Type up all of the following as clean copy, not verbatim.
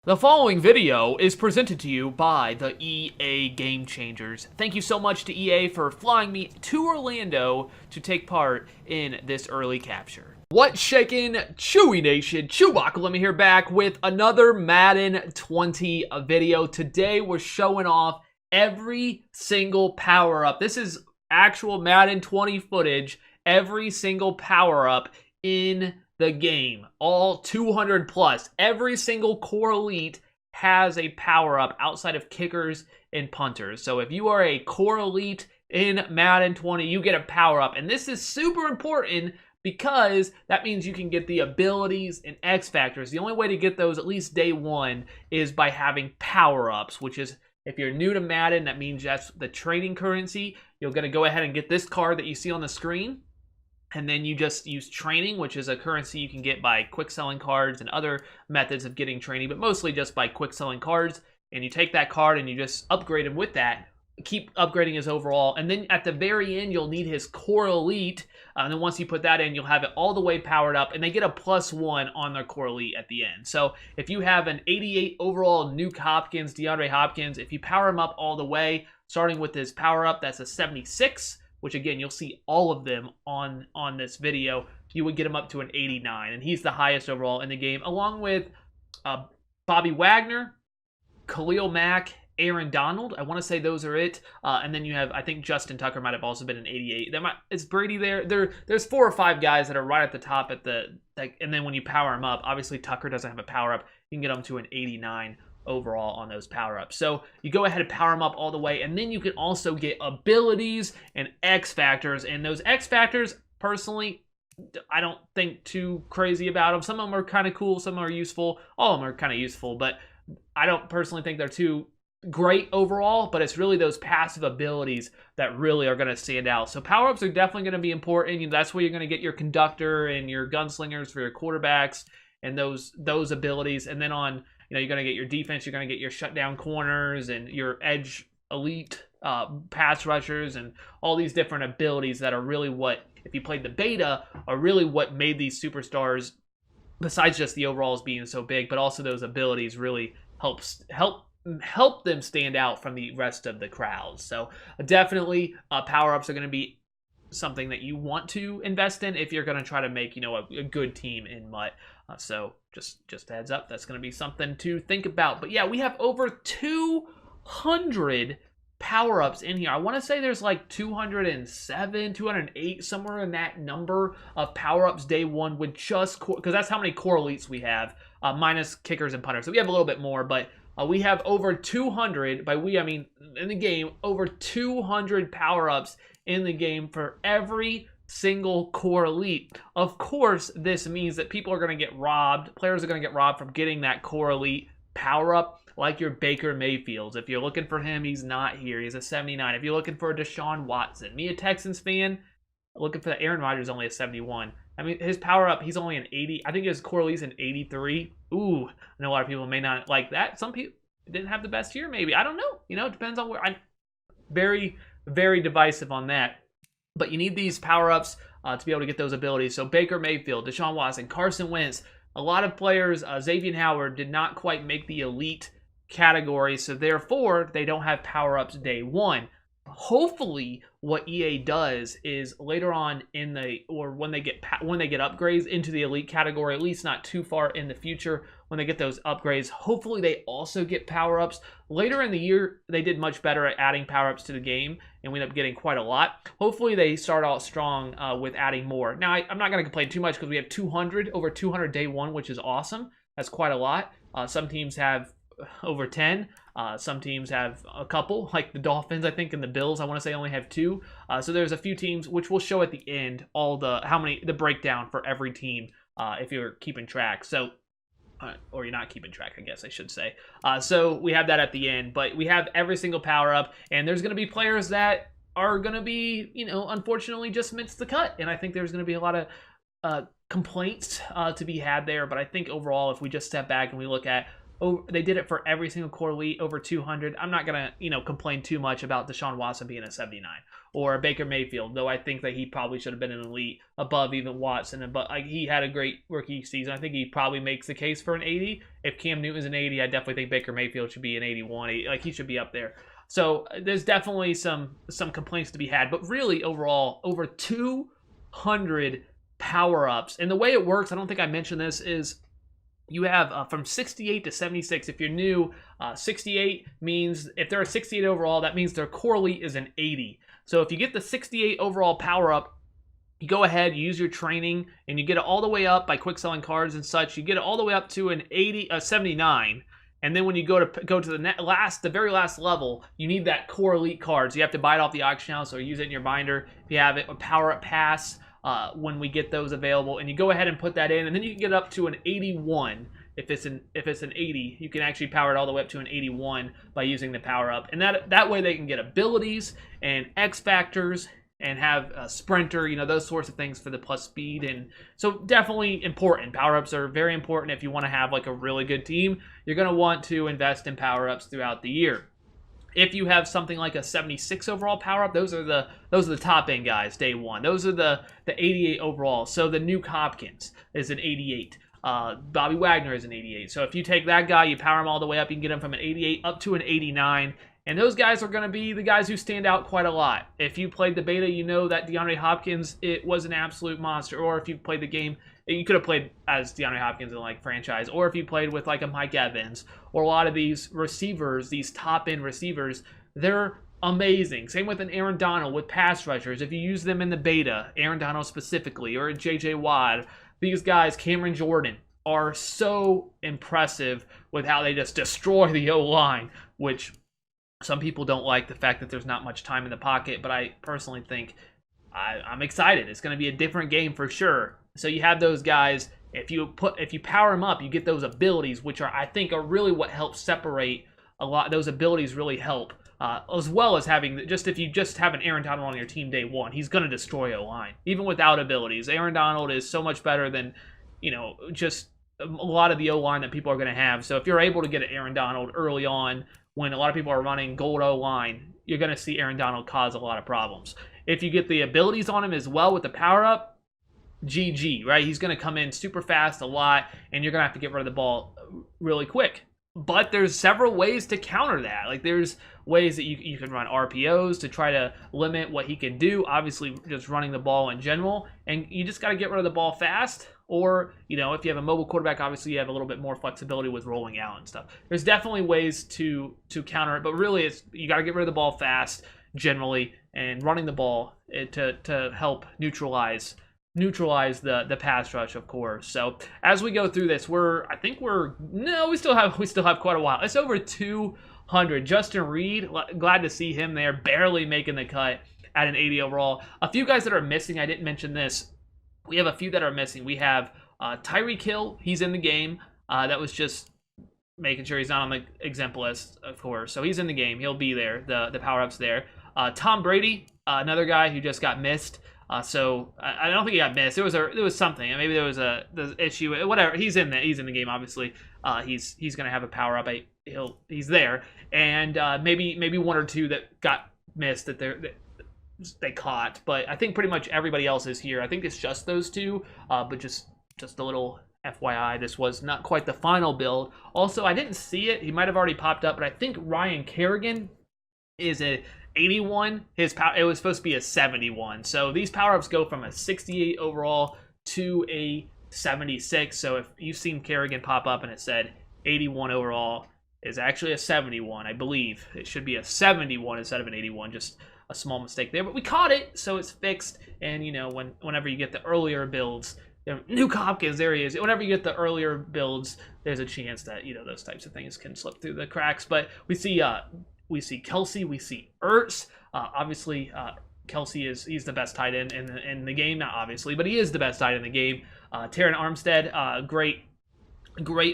The following video is presented to you by the EA Game Changers. Thank you so much to EA for flying me to Orlando to take part in this early capture. What's shaking, Chewy Nation? ChewbaccaLemma here, back with another Madden 20 video. Today we're showing off every single power-up. This is actual Madden 20 footage. Every single power-up in the game, all 200 plus. Every single core elite has a power-up outside of kickers and punters. So if you are a core elite in Madden 20, you get a power-up. And this is super important because that means you can get the abilities and X factors. The only way to get those, at least day one, is by having power-ups, which is, if you're new to Madden, that means that's the trading currency. You're going to go ahead and get this card that you see on the screen. And then you just use training, which is a currency you can get by quick selling cards and other methods of getting training, but mostly just by quick selling cards. And you take that card and you just upgrade him with that. Keep upgrading his overall. And then at the very end, you'll need his core elite. And then once you put that in, you'll have it all the way powered up. And they get a +1 on their core elite at the end. So if you have an 88 overall Nuke Hopkins, DeAndre Hopkins, if you power him up all the way, starting with his power up, that's a 76. Which again, you'll see all of them on this video. You would get him up to an 89, and he's the highest overall in the game, along with Bobby Wagner, Khalil Mack, Aaron Donald. I want to say those are it. And then you have, I think Justin Tucker might have also been an 88. Is Brady there? There's 4 or 5 guys that are right at the top at the, and then when you power him up, obviously Tucker doesn't have a power up. You can get him to an 89 overall on those power-ups. So you go ahead and power them up all the way, and then you can also get abilities and X factors. And those X factors, personally, I don't think too crazy about them. Some of them are kind of cool, some are useful. All of them are kind of useful, but I don't personally think they're too great overall. But it's really those passive abilities that really are going to stand out. So power-ups are definitely going to be important. That's where you're going to get your conductor and your gunslingers for your quarterbacks and those abilities. And then on, you're going to get your defense, you're going to get your shutdown corners and your edge elite pass rushers and all these different abilities that are really what, if you played the beta, are really what made these superstars, besides just the overalls being so big, but also those abilities really help them stand out from the rest of the crowd. So definitely power-ups are going to be something that you want to invest in if you're going to try to make, a good team in MUT. So just a heads up, that's going to be something to think about. But yeah, we have over 200 power-ups in here. I want to say there's like 207, 208, somewhere in that number of power-ups day one with just core, because that's how many core elites we have, minus kickers and punters. So we have a little bit more, but we have over 200, by we I mean in the game, over 200 power-ups in the game for every single core elite. Of course, this means that people are going to get robbed. Players are going to get robbed from getting that core elite power up, like your Baker Mayfields. If you're looking for him, he's not here. He's a 79. If you're looking for a Deshaun Watson, me, a Texans fan, looking for the Aaron Rodgers, only a 71. I mean, his power up, he's only an 80. I think his core elite's an 83. Ooh, I know a lot of people may not like that. Some people didn't have the best year, maybe. I don't know. It depends on where. I'm very, very divisive on that. But you need these power-ups to be able to get those abilities. So Baker Mayfield, Deshaun Watson, Carson Wentz, a lot of players, Xavier Howard, did not quite make the elite category, so therefore they don't have power-ups day one. Hopefully, what EA does is later on in when they get upgrades into the elite category, at least not too far in the future, when they get those upgrades, hopefully they also get power-ups. Later in the year, they did much better at adding power-ups to the game, and we end up getting quite a lot. Hopefully they start out strong with adding more. Now, I'm not going to complain too much because we have over 200 day one, which is awesome. That's quite a lot. Some teams have over 10. Some teams have a couple, like the Dolphins, I think, and the Bills, I want to say, only have 2. So there's a few teams, which we'll show at the end, the breakdown for every team if you're keeping track. So, or you're not keeping track, I guess I should say. So we have that at the end, but we have every single power up, and there's going to be players that are going to be, unfortunately just missed the cut. And I think there's going to be a lot of complaints to be had there. But I think overall, if we just step back and we look at They did it for every single core elite over 200. I'm not gonna, complain too much about Deshaun Watson being a 79 or Baker Mayfield, though I think that he probably should have been an elite above even Watson. But he had a great rookie season. I think he probably makes the case for an 80. If Cam Newton's an 80, I definitely think Baker Mayfield should be an 81. Like, he should be up there. So there's definitely some complaints to be had. But really, overall, over 200 power-ups. And the way it works, I don't think I mentioned this, is you have from 68 to 76. If you're new, 68 means if they're a 68 overall, that means their core elite is an 80. So if you get the 68 overall power up, you go ahead, you use your training, and you get it all the way up by quick selling cards and such. You get it all the way up to an 79. And then when you go to the very last level, you need that core elite card. So you have to buy it off the auction house or use it in your binder if you have it. A power up pass when we get those available, and you go ahead and put that in, and then you can get up to an 81. If it's an 80, you can actually power it all the way up to an 81 by using the power up, and that way they can get abilities and X factors and have a sprinter, those sorts of things for the plus speed. And so definitely important. Power-ups are very important. If you want to have like a really good team, you're going to want to invest in power-ups throughout the year. If you have something like a 76 overall power-up, those are the top end guys day one. Those are the 88 overall. So the Nuke Hopkins is an 88. Bobby Wagner is an 88. So if you take that guy, you power him all the way up, you can get him from an 88 up to an 89. And those guys are going to be the guys who stand out quite a lot. If you played the beta, you know that DeAndre Hopkins, it was an absolute monster. Or if you played the game, you could have played as DeAndre Hopkins in like franchise. Or if you played with like a Mike Evans or a lot of these receivers, these top-end receivers, they're amazing. Same with an Aaron Donald with pass rushers. If you use them in the beta, Aaron Donald specifically, or J.J. Watt, these guys, Cameron Jordan, are so impressive with how they just destroy the O-line, which some people don't like the fact that there's not much time in the pocket, but I personally think I'm excited. It's going to be a different game for sure. So you have those guys. If you power them up, you get those abilities, which I think are really what helps separate a lot. Those abilities really help, as well as having if you just have an Aaron Donald on your team day one, he's going to destroy a line even without abilities. Aaron Donald is so much better than just a lot of the O-line that people are going to have. So if you're able to get an Aaron Donald early on, when a lot of people are running gold O-line, you're going to see Aaron Donald cause a lot of problems. If you get the abilities on him as well with the power-up, GG, right? He's going to come in super fast a lot, and you're going to have to get rid of the ball really quick. But there's several ways to counter that. Like, there's ways that you can run RPOs to try to limit what he can do. Obviously, just running the ball in general. And you just got to get rid of the ball fast. Or, if you have a mobile quarterback, obviously you have a little bit more flexibility with rolling out and stuff. There's definitely ways to counter it. But really, you got to get rid of the ball fast, generally, and running the ball to help neutralize the pass rush, of course. So as we go through this, we still have quite a while. It's over 200. Justin Reed, glad to see him there, barely making the cut at an 80 overall. A few guys that are missing, I didn't mention this. We have a few that are missing. We have Tyreek Hill, he's in the game. That was just making sure he's not on the exempt list, of course. So he's in the game. He'll be there. The power-up's there. Tom Brady, another guy who just got missed. So I don't think he got missed. There was something. Maybe there was the issue. Whatever. He's in the game. Obviously, he's gonna have a power up. He's there, and maybe one or two that got missed that they caught. But I think pretty much everybody else is here. I think it's just those two. But just a little FYI, this was not quite the final build. Also, I didn't see it. He might have already popped up, but I think Ryan Kerrigan is a 81. It was supposed to be a 71. So these power-ups go from a 68 overall to a 76. So if you've seen Kerrigan pop up and it said 81 overall, is actually a 71. I believe it should be a 71 instead of an 81. Just a small mistake there, but we caught it, so it's fixed. And whenever you get the earlier builds, Nuke Hopkins, there he is. Whenever you get the earlier builds, there's a chance that those types of things can slip through the cracks. But we see Kelsey, we see Ertz. Obviously, Kelsey he's the best tight end in the game. Not obviously, but he is the best tight end in the game. Terran Armstead, great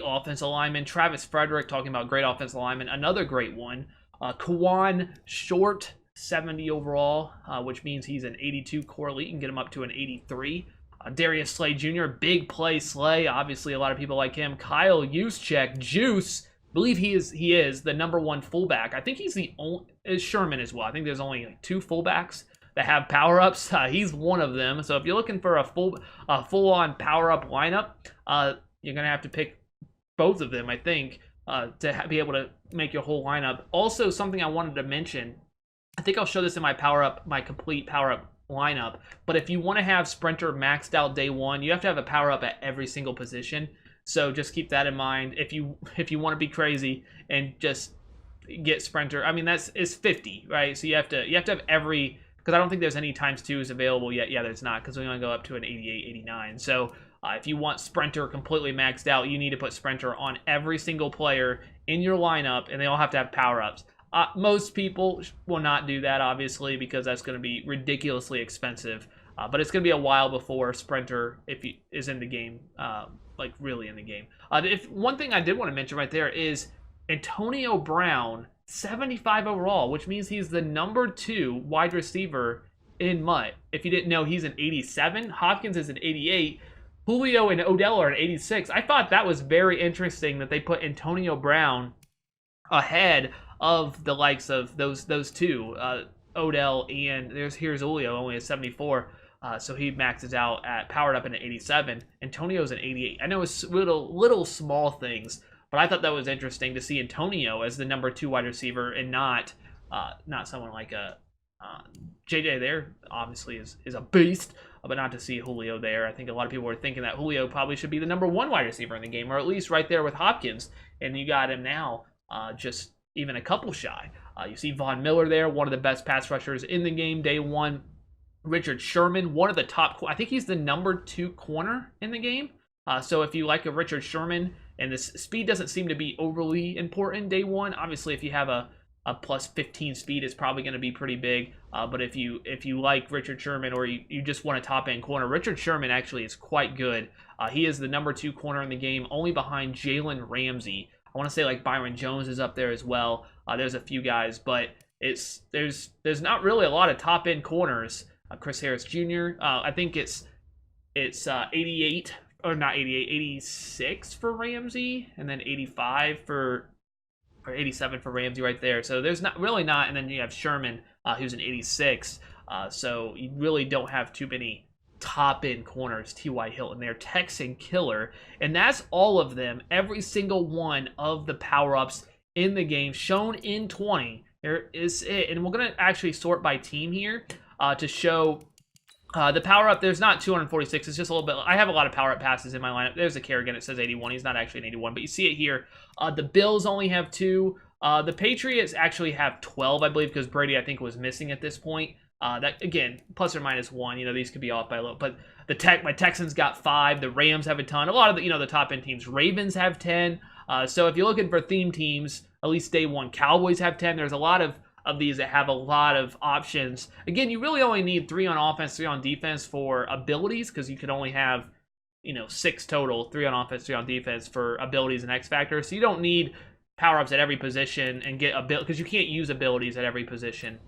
offensive lineman. Travis Frederick, talking about great offensive lineman, another great one. Kawan Short, 70 overall, which means he's an 82 core elite. You can get him up to an 83. Darius Slay Jr., big play Slay. Obviously, a lot of people like him. Kyle Juszczyk, Juice, believe he is the number 1 fullback. I think he's the only, is Sherman as well. I think there's only like 2 fullbacks that have power-ups. He's one of them. So if you're looking for a full-on power-up lineup, you're going to have to pick both of them, I think, to be able to make your whole lineup. Also, something I wanted to mention, I think I'll show this in my complete power-up lineup, but if you want to have Sprinter maxed out day 1, you have to have a power-up at every single position. So just keep that in mind. If you want to be crazy and just get Sprinter, I mean it's 50, right? So you have to have every, because I don't think there's any ×2s available yet. Yeah, there's not, because we only go up to an 88, 89. So if you want Sprinter completely maxed out, you need to put Sprinter on every single player in your lineup, and they all have to have power-ups. Most people will not do that, obviously, because that's going to be ridiculously expensive. But it's going to be a while before Sprinter, if he is in the game, like really in the game. One thing I did want to mention right there is Antonio Brown, 75 overall, which means he's the number 2 wide receiver in MUT. If you didn't know, he's an 87. Hopkins is an 88. Julio and Odell are an 86. I thought that was very interesting that they put Antonio Brown ahead of the likes of those 2, Odell, and here's Julio, only a 74. So he maxes out at powered up in an 87. Antonio's an 88. I know it's little small things, but I thought that was interesting to see Antonio as the number 2 wide receiver and not someone like a JJ there. Obviously is a beast, but not to see Julio there. I think a lot of people were thinking that Julio probably should be the number 1 wide receiver in the game, or at least right there with Hopkins, and you got him now just even a couple shy. You see Von Miller there, one of the best pass rushers in the game day 1. Richard Sherman, one of the top, I think he's the number 2 corner in the game. So if you like a Richard Sherman, and this speed doesn't seem to be overly important day 1. Obviously, if you have a plus 15 speed, it's probably going to be pretty big. But if you like Richard Sherman, or you just want a top end corner, Richard Sherman actually is quite good. He is the number 2 corner in the game, only behind Jalen Ramsey. I want to say like Byron Jones is up there as well. There's a few guys, but there's not really a lot of top end corners. Chris Harris Jr. I think it's 88, or not 88, 86 for Ramsey, and then 85 or 87 for Ramsey right there. So there's not, and then you have Sherman, who's an 86. So you really don't have too many top end corners. T.Y. Hilton there, Texan killer, and that's all of them. Every single one of the power-ups in the game shown in 20. There is it, and we're gonna actually sort by team here to show the power-up. There's not 246. It's just a little bit. I have a lot of power-up passes in my lineup. There's a Kerrigan. It says 81. He's not actually an 81, but you see it here. The Bills only have 2. The Patriots actually have 12, I believe, because Brady, I think, was missing at this point. That again, plus or minus 1. You know, these could be off by a little, but my Texans got 5. The Rams have a ton. A lot of the the top end teams. Ravens have 10. So if you're looking for theme teams, at least day 1, Cowboys have 10. There's a lot of these that have a lot of options. Again, you really only need 3 on offense, 3 on defense for abilities, because you could only have 6 total, 3 on offense, 3 on defense for abilities and X Factor. So you don't need power-ups at every position and get because you can't use abilities at every position.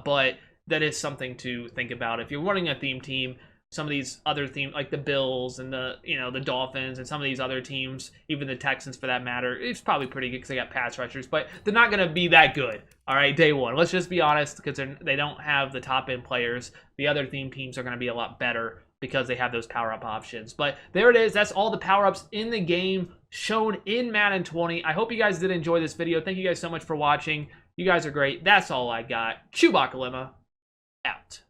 But that is something to think about if you're running a theme team. Some of these other teams, like the Bills and the the Dolphins and some of these other teams, even the Texans for that matter, it's probably pretty good because they got pass rushers, but they're not going to be that good. All right, day 1. Let's just be honest, because they don't have the top end players. The other theme teams are going to be a lot better because they have those power-up options. But there it is. That's all the power-ups in the game shown in Madden 20. I hope you guys did enjoy this video. Thank you guys so much for watching. You guys are great. That's all I got. ChewbaccaLemma out.